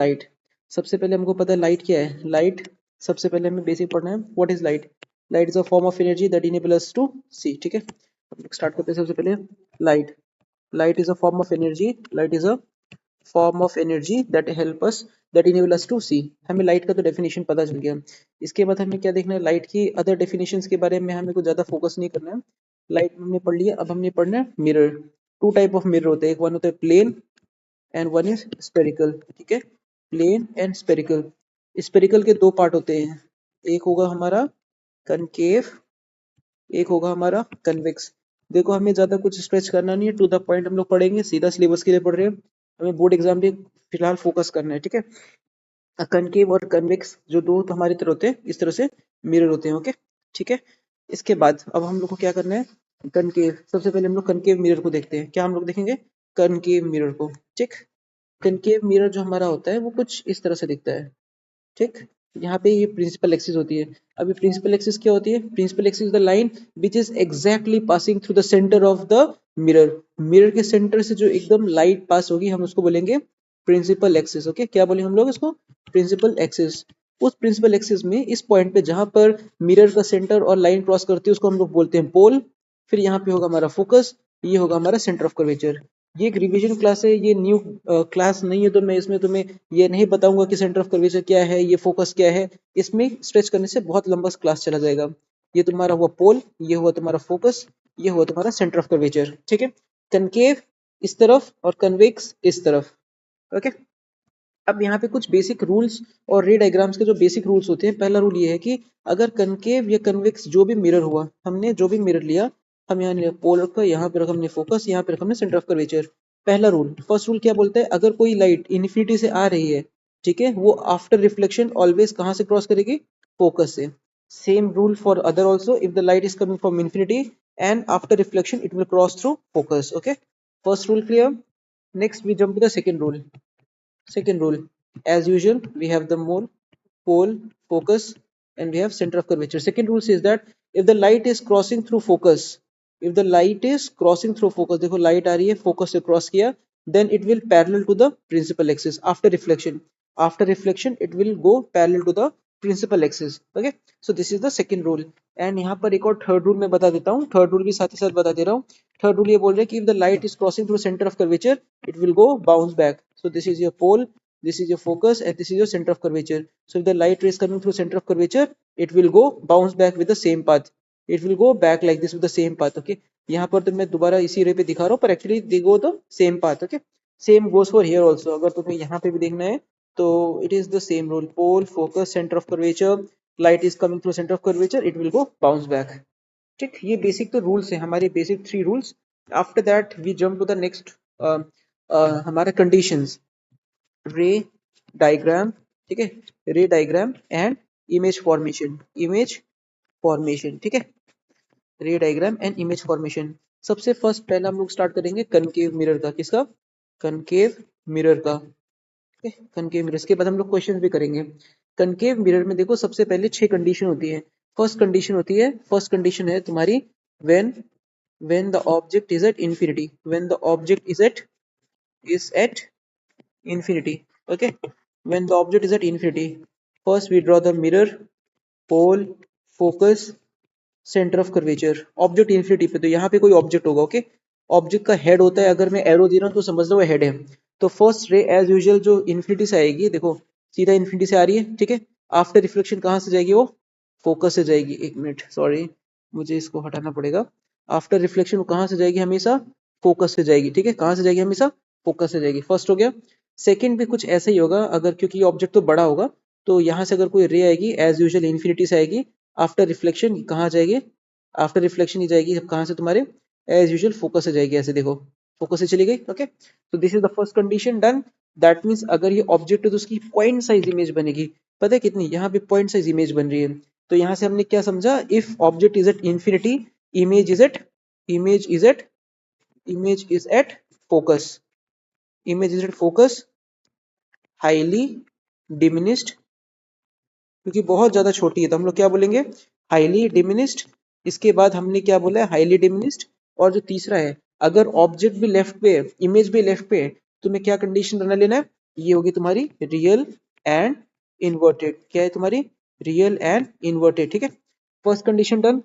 Light. सबसे पहले हमको पता है लाइट क्या है। लाइट सबसे पहले हमें बेसिक पढ़ना है, what is light. Light is a form of energy that enable us to see. ठीक है, हम लोग स्टार्ट करते हैं सबसे पहले light. Light is a form of energy, light is a form of energy that help us that enable us to see. हमें light का तो डेफिनेशन पता चल गया। इसके बाद हमें क्या देखना है, लाइट की अदर डेफिनेशंस के बारे में हमें कुछ ज्यादा फोकस नहीं करना है। लाइट हमने पढ़ लिया, अब हमने पढ़ना है mirror. Two type of mirror होते हैं, एक वन होता है plane and one is spherical. ठीक है, प्लेन एंड स्पेरिकल। स्पेरिकल के दो पार्ट होते हैं, एक होगा हमारा कनकेव, एक होगा हमारा कन्वेक्स। देखो हमें ज्यादा कुछ स्ट्रेच करना नहीं है, टू द पॉइंट हम लोग पढ़ेंगे, सीधा सिलेबस के लिए पढ़ रहे हैं, हमें बोर्ड एग्जाम पे फिलहाल फोकस करना है। ठीक है, कनकेव और कन्वेक्स जो दो तो हमारी तरह होते हैं, इस तरह से मिरर होते हैं। ओके, ठीक है। इसके बाद अब हम लोग को क्या करना है, कनकेव। सबसे पहले हम लोग कनकेव मिरर को देखते हैं। क्या हम लोग देखेंगे, कनकेव मिरर को। ठीक, कनकेव मिरर जो हमारा होता है वो कुछ इस तरह से दिखता है। ठीक, यहाँ पे ये प्रिंसिपल एक्सिस होती है। अभी प्रिंसिपल एक्सिस क्या होती है, principal axis is the line which is exactly passing through the centre of the mirror. Mirror के सेंटर से जो एकदम लाइट पास होगी हम उसको बोलेंगे प्रिंसिपल एक्सिस। ओके, क्या बोलेंगे हम लोग इसको, प्रिंसिपल एक्सिस। उस प्रिंसिपल एक्सिस में इस पॉइंट पे जहां पर मिरर का सेंटर और लाइन क्रॉस करती है उसको हम लोग बोलते हैं पोल। फिर यहाँ पे होगा हमारा फोकस, ये होगा हमारा सेंटर ऑफ कर्वेचर। ये एक रिवीजन क्लास है, ये न्यू क्लास नहीं है, तो मैं इसमें तुम्हें ये नहीं बताऊंगा कि सेंटर ऑफ कर्वेचर क्या है, ये फोकस क्या है। इसमें स्ट्रेच करने से बहुत लंबा क्लास चला जाएगा। ये तुम्हारा हुआ पोल, ये हुआ तुम्हारा फोकस, ये हुआ तुम्हारा सेंटर ऑफ कर्वेचर। ठीक है, कनकेव इस तरफ और कन्वेक्स इस तरफ। ओके, अब यहाँ पे कुछ बेसिक रूल्स और रे डायग्राम्स के जो बेसिक रूल्स होते हैं। पहला रूल ये है कि अगर कनकेव या कन्वेक्स जो भी मिरर हुआ, हमने जो भी मिरर लिया, हम यहाँ पोल रखा, यहाँ पे रखा हमने फोकस, यहाँ पे रखा हमने सेंटर ऑफ कर्वेचर। पहला रूल, फर्स्ट रूल क्या बोलता है, अगर कोई लाइट इन्फिनिटी से आ रही है, ठीक है, वो आफ्टर रिफ्लेक्शन ऑलवेज कहाँ से क्रॉस करेगी, फोकस से। Same rule for other also, if the light is coming from infinity and after reflection it will cross through focus. Okay, first rule clear. Next we jump to the second rule. Second rule, as usual, we have the mole, pole, focus, and we have center of curvature. Second rule says that if the light is crossing through focus, if the light is crossing through focus, देखो light आ रही है, focus से cross किया, then it will parallel to the principal axis after reflection. After reflection, it will go parallel to the principal axis. Okay, so this is the second rule. And यहाँ पर एक और third rule मैं बता देता हूँ, third rule भी साथ ही साथ बता दे रहा हूँ। थर्ड रूल ये बोल रहे हैं कि if the light is crossing through center of curvature, it will go bounce back. So this is your pole, this is your focus, and this is your center of curvature. So if the light ray is coming through center of curvature, it will go bounce back with the same path. It will go back like this with the same path. Okay, यहाँ पर तो मैं दोबारा इसी रे पे दिखा रहा हूँ, पर actually they go the same path. Okay, same goes for here also. अगर तुम्हें यहाँ पे भी देखना है तो it is the same rule. Pole, focus, center of curvature. Light is coming through center of curvature, it will go bounce back. ठीक, ये बेसिक तो रूल्स है हमारे, basic 3 rules. After that we jump to the next हमारा conditions, ray diagram. ठीक है, ray diagram and image formation, image formation. ठीक है, ray diagram and image formation. सबसे फर्स्ट पहला हम लोग स्टार्ट करेंगे कनकेव मिरर का। किसका, कनकेव मिरर का। ठीक है, कनकेव मिरर के बाद हम लोग क्वेश्चन भी करेंगे। कनकेव मिरर में देखो सबसे पहले 6 कंडीशन होती है। फर्स्ट कंडीशन होती है, फर्स्ट कंडीशन है तुम्हारी when the object is at infinity, when the object is at infinity. Okay, when the object is at infinity, first we draw the mirror, pole, focus, centre of curvature. Object infinity पे, तो यहाँ पे कोई object होगा। Okay, object का head होता है, अगर मैं एरो दे रहा हूँ तो समझ लो वो हेड है। तो फर्स्ट रे एज यूजुअल जो इन्फिनिटी से आएगी, देखो सीधा इन्फिनिटी से आ रही है। ठीक है, आफ्टर रिफ्लेक्शन कहाँ से जाएगी, वो फोकस से जाएगी। एक मिनट, सॉरी मुझे इसको हटाना पड़ेगा। आफ्टर रिफ्लेक्शन वो कहाँ से जाएगी, हमेशा फोकस से जाएगी। ठीक है, कहाँ से जाएगी, हमेशा फोकस से जाएगी। फर्स्ट हो गया। सेकंड भी कुछ ऐसा ही होगा, अगर क्योंकि ऑब्जेक्ट तो बड़ा होगा, तो यहाँ से अगर कोई रे आएगी एज यूजुअल इन्फिनिटी से आएगी, आफ्टर रिफ्लेक्शन कहाँ जाएगी, आफ्टर रिफ्लेक्शन ही जाएगी कहाँ से, तुम्हारे एज यूजुअल फोकस से जाएगी। ऐसे देखो फोकस से चली गई। ओके, तो this is the first condition done. That means अगर ये ऑब्जेक्ट है तो उसकी पॉइंट साइज इमेज बनेगी। पता है कितनी, यहाँ पे पॉइंट साइज इमेज बन रही है। तो यहाँ से हमने क्या समझा, if object is at infinity, image is at image is at image is at focus, image is at focus, highly diminished, क्योंकि बहुत ज्यादा छोटी है तो हम लोग क्या बोलेंगे, हाईली डिमिनिस्ड। इसके बाद हमने क्या बोला है, हाईली डिमिनिस्ड। और जो तीसरा है, अगर ऑब्जेक्ट भी लेफ्ट पे है, इमेज भी लेफ्ट पे है, तो मैं क्या कंडीशन बना लेना है, ये होगी तुम्हारी रियल एंड इन्वर्टेड। क्या है तुम्हारी? रियल एंड इन्वर्टेड, ठीक है। First condition done.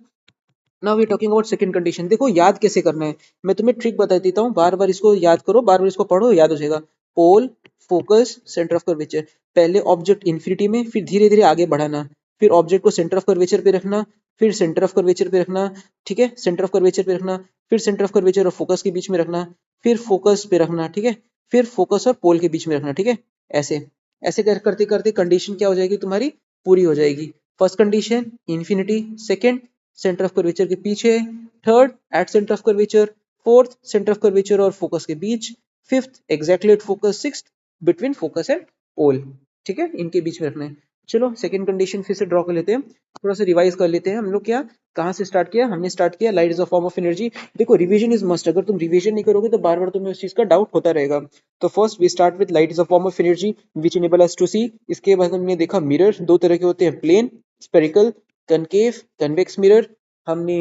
Now we talking about second condition. देखो याद कैसे करना है, मैं तुम्हें ट्रिक बता देता हूँ, बार बार इसको याद करो, बार बार इसको पढ़ो, याद हो जाएगा। पोल, फोकस, सेंटर ऑफ कर्वेचर। पहले ऑब्जेक्ट इन्फिनिटी में, फिर धीरे धीरे आगे बढ़ाना, फिर ऑब्जेक्ट को सेंटर ऑफ कर्वेचर पे रखना, फिर सेंटर ऑफ कर्वेचर पे रखना, ठीक है, सेंटर ऑफ कर्वेचर पे रखना, फिर सेंटर ऑफ कर्वेचर और फोकस के बीच में रखना, फिर फोकस पे रखना, ठीक है, फिर फोकस और पोल के बीच में रखना, ठीक है। ऐसे ऐसे करते करते कंडीशन क्या हो जाएगी तुम्हारी? पूरी हो जाएगी। First condition infinity, second centre of curvature के पीछे, third at centre of curvature, fourth centre of curvature और फोकस के बीच, fifth exactly at focus, sixth between focus and pole, ठीक है, इनके बीच में रखना है। चलो सेकंड कंडीशन फिर से ड्रॉ कर लेते हैं, थोड़ा सा रिवाइज कर लेते हैं हम लोग। क्या कहाँ से स्टार्ट किया? हमने स्टार्ट किया light is a form of energy. देखो रिवीजन इज मस्ट, अगर तुम रिवीजन नहीं करोगे तो बार बार तुम्हें उस चीज का डाउट होता रहेगा। तो first we start with light is a form of energy which enable us to see. इसके बाद हमने देखा मिरर दो तरह के होते हैं, plane, spherical, concave, convex mirror. हमने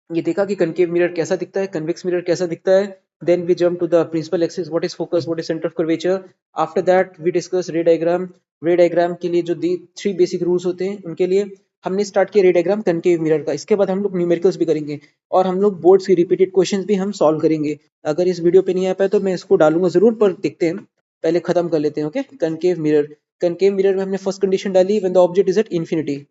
ये देखा कि कनकेव मिरर कैसा दिखता है, कन्वेक्स मिरर कैसा दिखता है। Then we jump to the principal axis, what is focus, what is centre of curvature. After that we discuss ray diagram. Ray diagram के लिए जो थ्री बेसिक रूल्स होते हैं उनके लिए हमने स्टार्ट किया रे डायग्राम कनकेव मिरर का। इसके बाद हम लोग न्यूमेरिकल्स भी करेंगे और हम लोग बोर्ड्स की रिपीटेड क्वेश्चंस भी हम सॉल्व करेंगे। अगर इस वीडियो पे नहीं आ पाया तो मैं इसको डालूंगा जरूर, पर देखते हैं, पहले खत्म कर लेते हैं। Okay, concave mirror. Concave mirror में हमने फर्स्ट कंडीशन डाली, when the object is at infinity.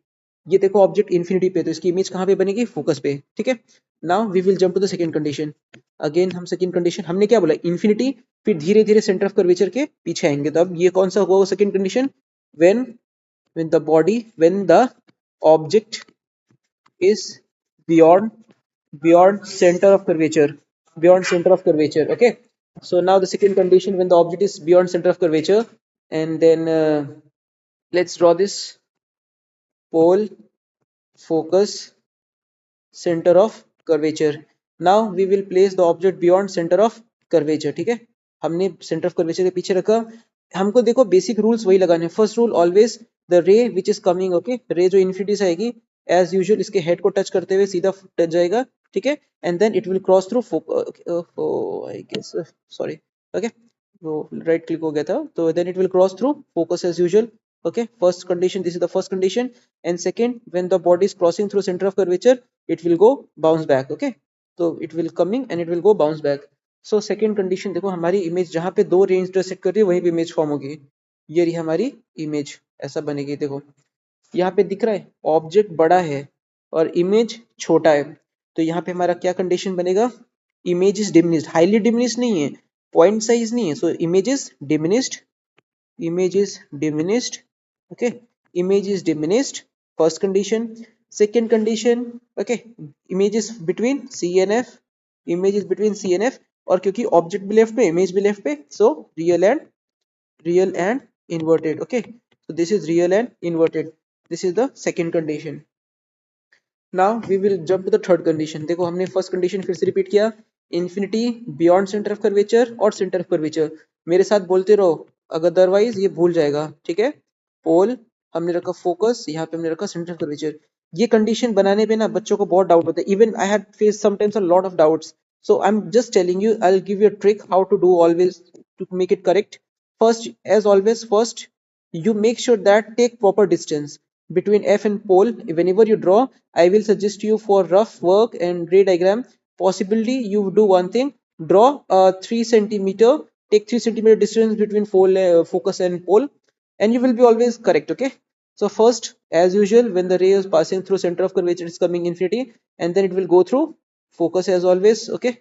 ये देखो ऑब्जेक्ट इन्फिनिटी पे, तो इसकी इमेज कहाँ पे बनेगी? फोकस पे, ठीक है। Now we will jump to the second condition. Again हम सेकंड कंडीशन, हमने क्या बोला? इन्फिनिटी, फिर धीरे धीरे सेंटर ऑफ कर्वेचर के पीछे आएंगे। तो अब ये कौन सा हुआ second condition? When when the body, when the object is beyond beyond center of curvature, beyond center of curvature. Okay, so now the second condition, when the object is beyond center of curvature. And then let's draw this pole, focus, center of curvature. Now we will place the object beyond center of curvature, ठीक है। हमने center of curvature के पीछे रखा। हमको देखो basic rules वही लगाने हैं। फर्स्ट रूल ऑलवेज द रे विच इज कमिंग, ओके, रे जो इन्फिनिटी से आएगी एज यूजुअल इसके हेड को टच करते हुए सीधा टच जाएगा, ठीक है। And then it will cross through, I guess, sorry, okay, वो राइट क्लिक हो गया था, तो then it will cross through focus as usual. Okay, first condition, this is the first condition. And second, when the body is crossing through center of curvature, it will go bounce back. Okay, so it will coming and it will go bounce back. So second condition, देखो हमारी image जहाँ पे दो रे intersect कर रही है वहीं पे इमेज फॉर्म होगी। ये रही हमारी इमेज, ऐसा बनेगी। देखो यहाँ पे दिख रहा है ऑब्जेक्ट बड़ा है और इमेज छोटा है, तो यहाँ पे हमारा क्या कंडीशन बनेगा? Image is diminished, highly diminished नहीं है, पॉइंट साइज नहीं है, so image is diminished, image is diminished. Okay, image is diminished, first condition. Second condition, okay, image is between C and F, image is between C and F, और क्योंकि object भी left पे image भी left पे, so real and inverted. Okay, so this is real and inverted, this is the second condition. Now we will jump to the third condition. देखो हमने first condition फिर से रिपीट किया, infinity, beyond centre of curvature और centre of curvature. मेरे साथ बोलते रहो, अगर अदरवाइज ये भूल जाएगा, ठीक है। पोल हमने रखा, फोकस यहाँ पे हमने रखा सेंटर ऑफ कर्वेचर। ये कंडीशन बनाने पे ना बच्चों को बहुत डाउट होता है, even I had face sometimes a lot of doubts, so I am just telling you, I will give you a trick how to do always to make it correct. First, as always, first you make sure that take proper distance between F and pole. Whenever you draw, I will suggest you for rough work and ray diagram, possibly you do one thing, draw a 3 centimeter, take 3 centimeter distance between focus and pole, and you will be always correct. Okay, so first, as usual, when the ray is passing through center of curvature, it's coming infinity, and then it will go through focus as always. Okay,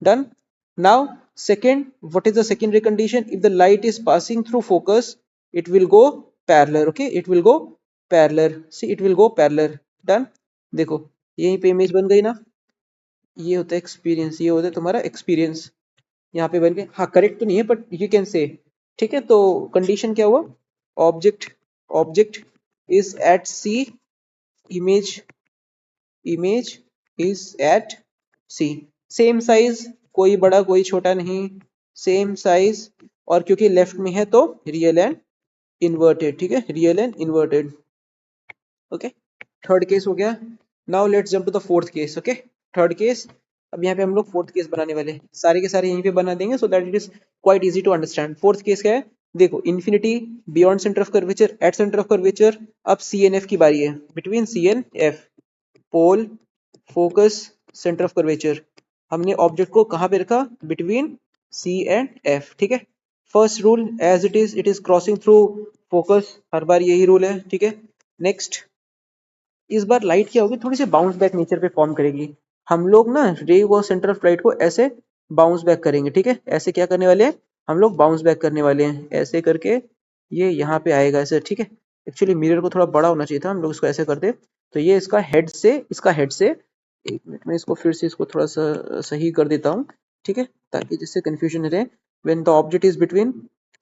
done. Now second, what is the secondary condition? If the light is passing through focus, it will go parallel. Okay, it will go parallel, see, it will go parallel. Done. देखो यहीं पे image बन गई ना, ये होता है experience, ये होता है तुम्हारा एक्सपीरियंस, यहाँ पे बन गए। हाँ करेक्ट तो नहीं है बट यू कैन से, ठीक है। तो कंडीशन क्या हुआ? Object object is at C, image image is at C, same size, कोई बड़ा कोई छोटा नहीं, सेम साइज, और क्योंकि लेफ्ट में है तो रियल एंड इन्वर्टेड, ठीक है, real and inverted. Okay, third case हो गया। Now let's jump to the fourth case. Okay, third case, अब यहाँ पे हम लोग फोर्थ केस बनाने वाले हैं, सारे के सारे यहीं पे बना देंगे so that it is quite easy to understand. Fourth case क्या है? देखो infinity, beyond centre of curvature, at centre of curvature. अब सी एन एफ की बारी है, between C and F, pole, focus, centre of curvature. हमने object को कहां पे रखा? बिटवीन सी एंड एफ, ठीक है। First rule as it is crossing through focus, हर बार यही रूल है, ठीक है। नेक्स्ट, इस बार लाइट क्या होगी, थोड़ी सी बाउंस बैक नेचर पे फॉर्म करेगी। हम लोग ना रे व सेंटर ऑफ लाइट को ऐसे बाउंस बैक करेंगे, ठीक है। ऐसे क्या करने वाले हैं हम लोग? बाउंस बैक करने वाले हैं, ऐसे करके ये यहाँ पे आएगा ऐसे, ठीक है। एक्चुअली मिरर को थोड़ा बड़ा होना चाहिए था, हम लोग इसको ऐसे करते। तो ये इसका हेड से, एक मिनट में इसको फिर से इसको थोड़ा सा सही कर देता हूँ, ठीक है, ताकि जिससे कंफ्यूजन रहे। When the object is between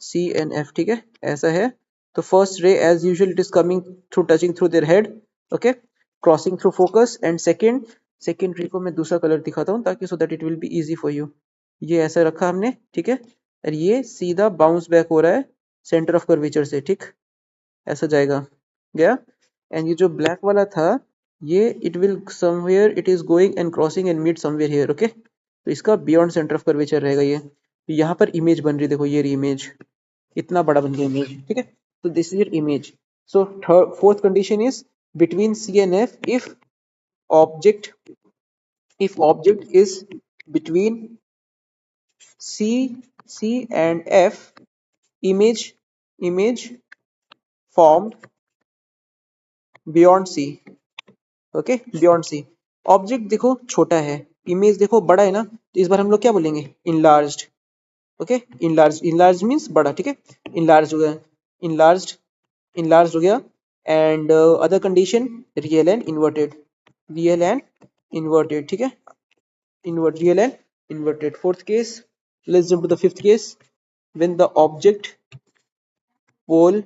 C and F, ठीक है, ऐसा है। तो first ray as usual it is coming through, touching through their head, okay, crossing through focus. And second ray को मैं दूसरा कलर दिखाता हूँ ताकि so that it will be easy for you. ये ऐसा रखा हमने, ठीक है, और ये सीधा बाउंस बैक हो रहा है सेंटर ऑफ कर्वेचर से, ठीक, ऐसा जाएगा, गया। एंड ये जो ब्लैक वाला था, ये it will somewhere it is going and crossing and meet somewhere here, okay. तो इसका बियॉन्ड सेंटर ऑफ कर्वेचर रहेगा ये। तो यहाँ पर इमेज बन रही, देखो ये इमेज इतना बड़ा बन गया इमेज, ठीक है। तो this is your image. So fourth condition is between C and F object if object is between C and F, image formed beyond C, okay, beyond C. Object देखो छोटा है, इमेज देखो बड़ा है ना, तो इस बार हम लोग क्या बोलेंगे? इनलार्ज्ड, ओके, इनलार्ज मीन्स बड़ा, ठीक है, इनलार्ज हो गया, इनलार्ज्ड, इनलार्ज हो गया। And other condition real and inverted, real and inverted, ठीक है, real and inverted. Fourth case, let's jump to the fifth case. When the object, pole,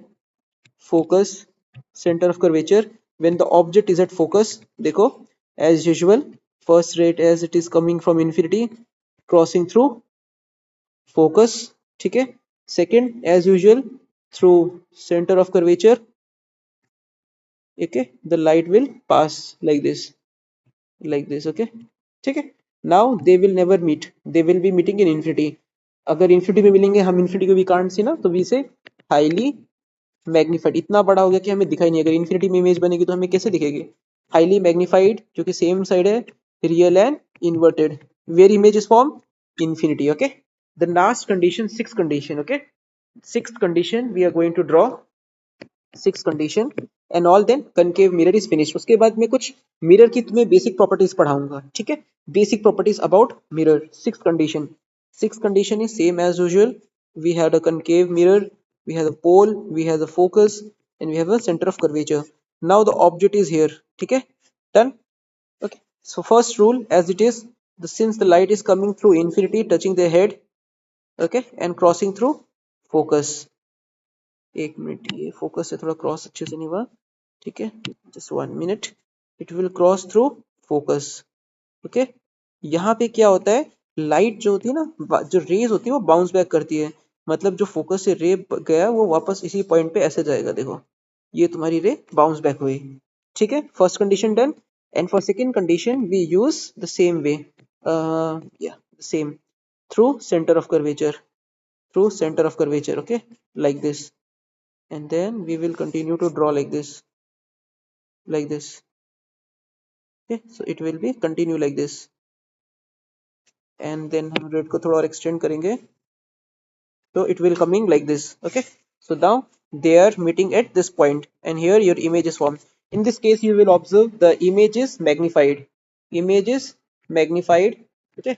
focus, center of curvature, when the object is at focus, देखो as usual, first rate as it is coming from infinity, crossing through focus, ठीक है। Second, as usual, through center of curvature, okay, the light will pass like this, okay, ठीक है। Now they will never meet, they will be meeting in infinity. अगर infinity में मिलेंगे, हम infinity को we can't see ना, तो we से हाईली मैग्नीफाइड, इतना बड़ा हो गया कि हमें दिखाई नहीं। अगर इन्फिनिटी में इमेज बनेगी तो हमें कैसे दिखेगी? हाईली मैग्नीफाइड, क्योंकि सेम साइड है, real and inverted, where image is form infinity, okay. The last condition, six condition, okay, six condition we are going to draw, six condition and all, then concave mirror is finished. उसके बाद मैं कुछ mirror की तुम्हें basic properties पढ़ाऊंगा, ठीक है, basic properties about mirror. Six condition is same as usual. We have the concave mirror, we have the pole, we have the focus, and we have a center of curvature. Now the object is here, ठीक है, done, okay. So first rule as it is, since the light is coming through infinity, touching the head, okay, and crossing through focus, एक minute, ये focus से थोड़ा cross अच्छे से नहीं हुआ, ठीक है, just 1 minute, it will cross through focus, okay. यहाँ पे क्या होता है, लाइट जो होती है ना, जो रेज होती है वो बाउंस बैक करती है, मतलब जो फोकस से रे गया वो वापस इसी पॉइंट पे ऐसे जाएगा, देखो ये तुम्हारी रे बाउंस बैक हुई, ठीक है। First condition done. And for second condition we use the same way, या same, through centre of curvature, okay, like this, and then we will continue to draw like this, okay, so it will be continue like this, and then हम red को थोड़ा और extend करेंगे, so it will coming like this, okay। So now they are meeting at this point and here your image is formed. In this case you will observe the image is magnified, okay,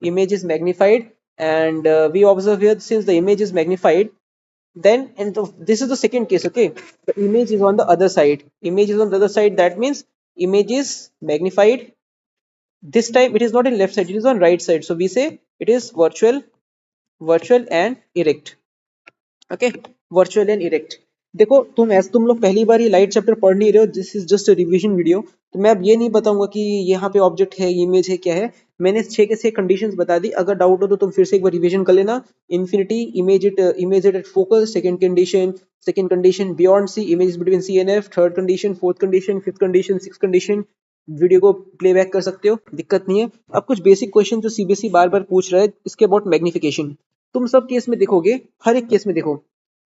image is magnified, and we observe here, since the image is magnified, then this is the second case, okay, the image is on the other side, that means image is magnified, this time it is not in left side, it is on right side, so we say it is virtual and erect, okay, virtual and erect. देखो तुम लोग पहली बार ही light chapter पढ़ नहीं रहे हो, this is just a revision video, तो मैं अब ये नहीं बताऊंगा कि यहाँ पे ऑब्जेक्ट है, इमेज है, क्या है। मैंने 6 के 6 कंडीशंस बता दी, अगर डाउट हो तो तुम फिर से एक बार रिवीजन कर लेना। Infinity, image at focus, second condition beyond C, image between C and F, third condition, fourth condition, fifth condition, sixth condition. Video को प्लेबैक कर सकते हो, दिक्कत नहीं है। अब कुछ बेसिक क्वेश्चन जो सीबीएसई बार बार पूछ रहा है इसके अबाउट मैग्निफिकेशन, तुम सब केस में देखोगे, हर एक केस में देखो,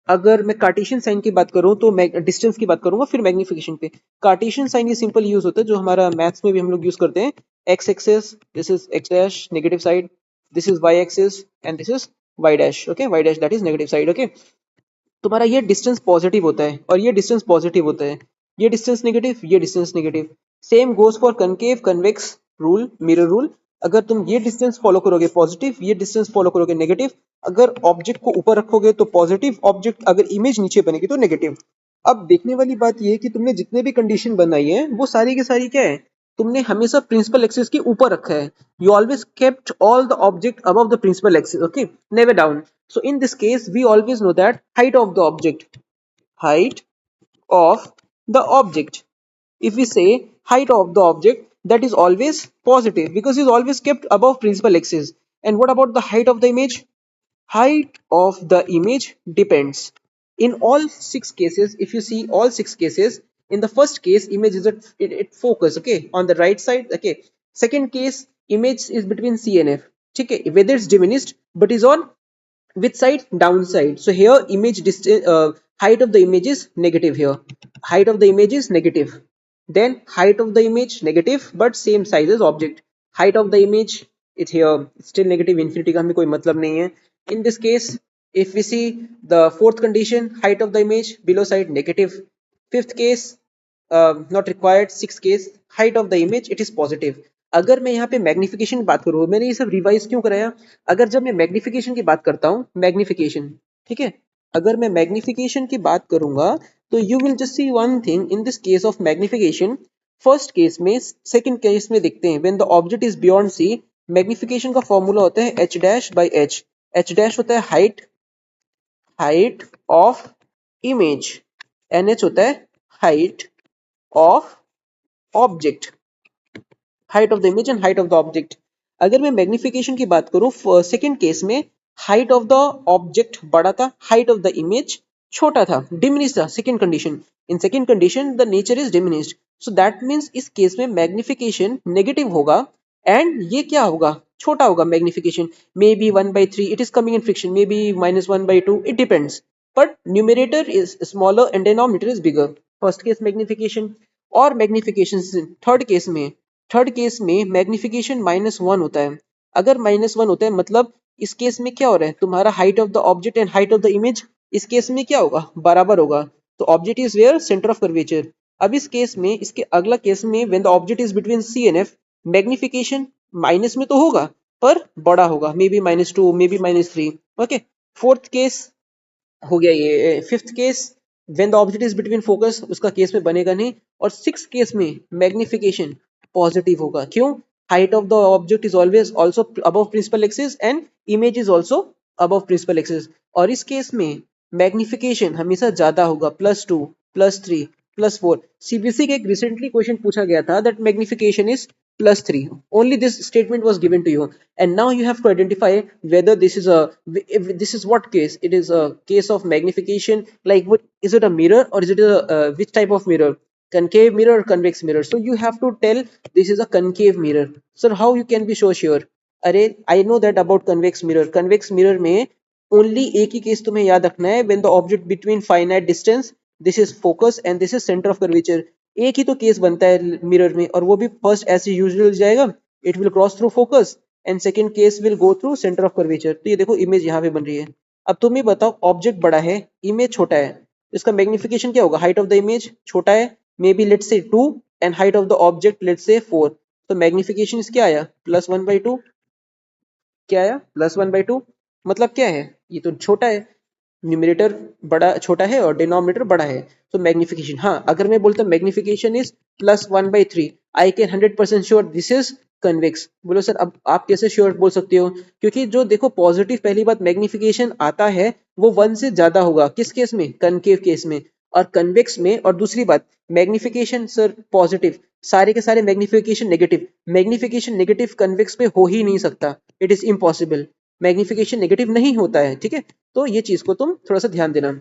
अगर मैं कार्टेशियन साइन की बात करूं तो मैं डिस्टेंस की बात करूंगा फिर मैग्निफिकेशन पे। कार्टेशियन साइन ये सिंपल यूज होता है जो हमारा मैथ्स में भी हम लोग यूज करते हैं। X axis, this is X dash negative side, this is Y axis and this is Y dash. Okay, Y dash that is negative side. Okay, तुम्हारा ये डिस्टेंस पॉजिटिव होता है और ये डिस्टेंस पॉजिटिव होता है, ये डिस्टेंस नेगेटिव, ये distance negative. Same goes for concave convex rule, mirror rule. अगर तुम ये डिस्टेंस फॉलो करोगे पॉजिटिव, ये डिस्टेंस फॉलो करोगे नेगेटिव। अगर ऑब्जेक्ट को ऊपर रखोगे तो पॉजिटिव, ऑब्जेक्ट अगर इमेज नीचे बनेगी तो नेगेटिव। अब देखने वाली बात ये है कि तुमने जितने भी कंडीशन बनाई है वो सारी की सारी क्या है, तुमने हमेशा प्रिंसिपल एक्सिस के ऊपर रखा है। You always kept all the object above the principal axis, okay, never down. So in this case, we always know that height of the object, height of the object. If we say height of the object, that is always positive because it is always kept above principal axis. And what about the height of the image? Height of the image depends. In all six cases, if you see all six cases, in the first case, image is at focus, okay, on the right side, okay. Second case, image is between C and F, okay, whether it's diminished, but is on which side? Downside. So here image distance, height of the image is negative here. Height of the image is negative. Then height of the image negative but same size as object. Height of the image it here still negative, infinity का हमें कोई मतलब नहीं है. In this case, if we see the fourth condition, height of the image below side negative. Fifth case, not required. Sixth case, height of the image it is positive. अगर मैं यहाँ पे मैग्निफिकेशन की बात करूँ, मैंने ये सब रिवाइज क्यों कराया? अगर जब मैं मैग्निफिकेशन की बात करता हूँ, मैग्निफिकेशन, ठीक है, अगर मैं मैग्निफिकेशन की बात करूंगा तो you will just see one thing in this case of magnification. First case में, सेकंड केस में देखते हैं when the object is beyond C, magnification का फॉर्मूला होता है H dash by H. H dash होता है height, height of image, and H होता है height of object, height of the image and height of the object. अगर मैं magnification की बात करूं सेकंड केस में, हाइट ऑफ द ऑब्जेक्ट बड़ा था, हाइट ऑफ द इमेज छोटा था, डिमिनिश था। Second condition, in second condition the nature is diminished, so that means इस केस में मैग्निफिकेशन नेगेटिव होगा एंड ये क्या होगा, छोटा होगा magnification. May be 1/3, it is coming in friction, may be -1/2, it depends, but numerator is smaller and denominator is bigger. First case magnification. और magnification third case में, थर्ड केस में magnification -1 होता है। अगर -1 होता है मतलब इस केस में क्या हो रहा है, तुम्हारा height of the object and height of the image इस केस में क्या होगा, बराबर होगा। तो object is where centre of curvature. अब इस केस में, इसके अगला केस में when the object is between C and F, magnification minus में तो होगा पर बड़ा होगा, may be -2, may be -3। Okay, fourth case हो गया ये। Fifth case when the object is between focus, उसका केस में बनेगा नहीं। और सिक्स केस में मैग्निफिकेशन पॉजिटिव होगा, क्यों? Height of the object is always also above principal axis and image is also above principal axis. और इस केस में मैग्निफिकेशन हमेशा ज्यादा होगा, +2, +3, +4। सीबीएसई का एक रिसेंटली क्वेश्चन पूछा गया था that magnification is +3, only this statement was given to you, and now you have to identify whether this is a, if this is what case, it is a case of magnification, like what is it, a mirror or is it a which type of mirror, concave mirror or convex mirror? So you have to tell this is a concave mirror. Sir, how you can be so sure? अरे I know that about convex mirror. convex mirror में only एक ही case तुम्हें याद रखना है, when the object between finite distance, this is focus and this is center of curvature। एक ही तो case बनता है मिरर में, और वो भी फर्स्ट ऐसे यूजुअल जाएगा, it will cross through focus and second case will go through centre of curvature. तो ये देखो इमेज यहाँ पे बन रही है। अब तुम ही बताओ, ऑब्जेक्ट बड़ा है, इमेज छोटा है, इसका मैग्निफिकेशन क्या होगा? हाइट ऑफ द इमेज छोटा है, may be let's say 2, and height of the object let's say 4, तो मैग्निफिकेशन क्या आया? +1/2। क्या आया? +1/2। मतलब क्या है? ये तो छोटा है, न्यूमरेटर बड़ा छोटा है और डिनोमिनेटर बड़ा है, तो मैग्निफिकेशन। हाँ, अगर मैं बोलता magnification is +1/3, I can 100% sure this is convex. बोलो सर, अब आप कैसे श्योर बोल सकते हो? क्योंकि जो देखो पॉजिटिव, पहली बात मैग्निफिकेशन आता है वो 1 से ज्यादा होगा, किस केस में? कनकेव केस में और कन्वेक्स में। और दूसरी बात, मैग्निफिकेशन सर पॉजिटिव, सारे के सारे magnification negative, magnification negative convex पे हो ही नहीं सकता, it is impossible, magnification negative नहीं होता है, ठीक है। तो ये चीज को तुम थोड़ा सा ध्यान देना।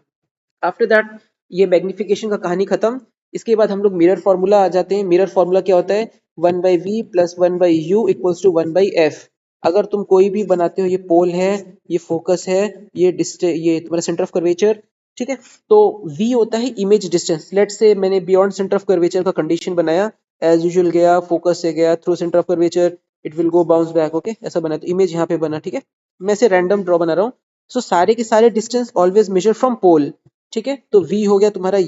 आफ्टर दैट ये मैग्निफिकेशन का कहानी खत्म। इसके बाद हम लोग मिरर फॉर्मूला आ जाते हैं। मिरर फॉर्मूला क्या होता है? 1/v + 1/u = 1/f। अगर तुम कोई भी बनाते हो, ये पोल है, ये फोकस है, ये तुम्हारा सेंटर ऑफ कर्वेचर, ठीक है। तो v होता है इमेज डिस्टेंस। लेट्स से मैंने बियॉन्ड सेंटर ऑफ कर्वेचर का कंडीशन बनाया, एज यूजुअल गया, फोकस से गया, through centre of curvature it will go bounce back. Okay, ऐसा बना, तो इमेज यहाँ पे बना। ठीक है, मैं से रैंडम ड्रॉ बना रहा हूँ। सो सारे के सारे distance always measure from pole. ठीक है, तो v हो गया तुम्हारा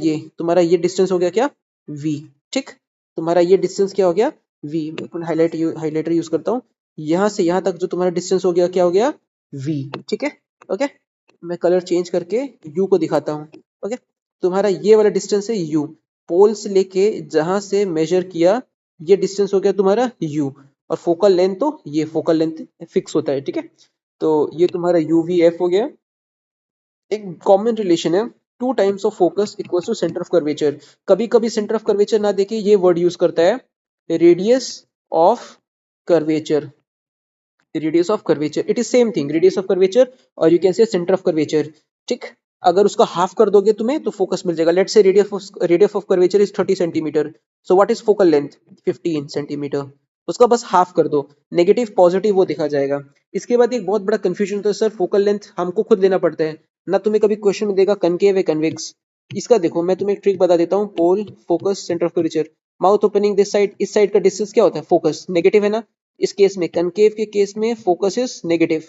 ये डिस्टेंस हो गया क्या, v। ठीक, तुम्हारा ये डिस्टेंस क्या हो गया, v। मैं हाईलाइटर यूज करता हूँ। यहाँ से यहाँ तक जो तुम्हारा डिस्टेंस हो गया क्या हो गया, v। ठीक है, ओके। मैं कलर चेंज करके u को दिखाता हूँ। ओके, तुम्हारा ये वाला डिस्टेंस है u, पोल से लेके जहां से मेजर किया ये डिस्टेंस हो गया तुम्हारा u, और फोकल लेंथ तो ये फोकल लेंथ फिक्स होता है। ठीक है, तो ये तुम्हारा UVF हो गया। एक कॉमन रिलेशन है, two times of focus equals to centre of curvature. कभी कभी सेंटर ऑफ कर्वेचर ना देके ये वर्ड यूज करता है, radius of curvature. Radius of curvature it is same thing, radius of curvature और you can say centre of curvature. ठीक, अगर उसका हाफ कर दोगे तुम्हें तो फोकस मिल जाएगा। Let's say radius of curvature is 30 centimetre, so what is focal length, 15 centimetre. उसका बस हाफ कर दो, नेगेटिव पॉजिटिव वो दिखा जाएगा। इसके बाद एक बहुत बड़ा कंफ्यूजन होता है, सर फोकल लेंथ हमको खुद लेना पड़ता है ना, तुम्हें कभी क्वेश्चन में देगा कनकेव है कन्वेक्स। इसका देखो मैं तुम्हें एक ट्रिक बता देता हूँ, pole focus centre of curvature, mouth opening this side, इस साइड का डिस्टेंस क्या होता है, फोकस नेगेटिव है ना। इस केस में कनकेव के केस में focus is negative.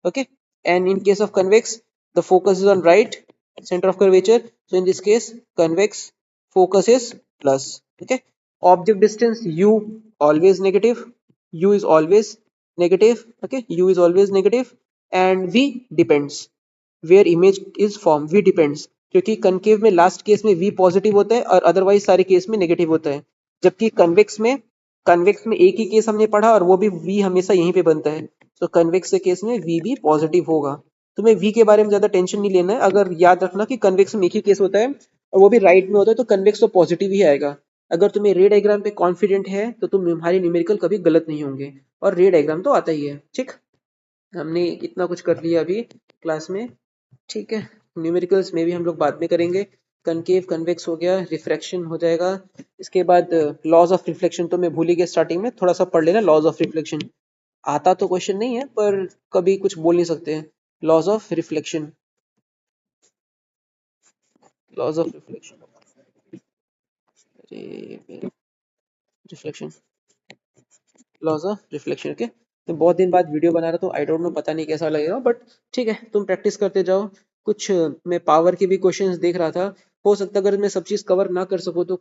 Okay, and in case of convex the focus is on right center of curvature, so in this case convex focus is plus. Okay, object distance u always negative, u is always negative. Okay, u is always negative, and v depends where image is formed, v depends, क्योंकि concave में last case में v positive होता है और otherwise सारे case में negative होता है, जबकि कन्वेक्स में एक ही केस हमने पढ़ा और वो भी v हमेशा यहीं पे बनता है, तो कन्वेक्स के केस में v भी पॉजिटिव होगा। तुम्हें v के बारे में ज्यादा टेंशन नहीं लेना है, अगर याद रखना कि कन्वेक्स में एक ही केस होता है और वो भी राइट में होता है, तो कन्वेक्स तो पॉजिटिव ही आएगा। अगर तुम्हें रे डायग्राम पे कॉन्फिडेंट है तो तुम्हारे न्यूमेरिकल कभी गलत नहीं होंगे, और रे डायग्राम तो आता ही है। ठीक, हमने इतना कुछ कर लिया अभी क्लास में। ठीक है, न्यूमेरिकल्स में भी हम लोग बाद में करेंगे। कनकेव कन्वेक्स हो गया, रिफ्रैक्शन हो जाएगा। इसके बाद लॉज ऑफ रिफ्लेक्शन तो मैं भूल ही गया, स्टार्टिंग में थोड़ा सा पढ़ लेना लॉज ऑफ रिफ्लेक्शन। आता तो क्वेश्चन नहीं है पर कभी कुछ बोल नहीं सकते हैं। Laws of reflection, laws of reflection, reflection, laws of reflection. Okay, मैं बहुत दिन बाद वीडियो बना रहा तो आई डोंट नो, पता नहीं कैसा लगेगा, बट ठीक है, तुम प्रैक्टिस करते जाओ। कुछ मैं पावर के भी क्वेश्चंस देख रहा था, हो सकता है अगर मैं सब चीज़ कवर ना कर सकूँ तो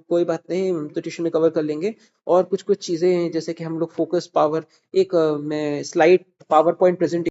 कोई बात नहीं, हम तो ट्यूशन में कवर कर लेंगे। और कुछ कुछ चीज़ें हैं जैसे कि हम लोग फोकस पावर, एक मैं स्लाइड पावर पॉइंट प्रेजेंट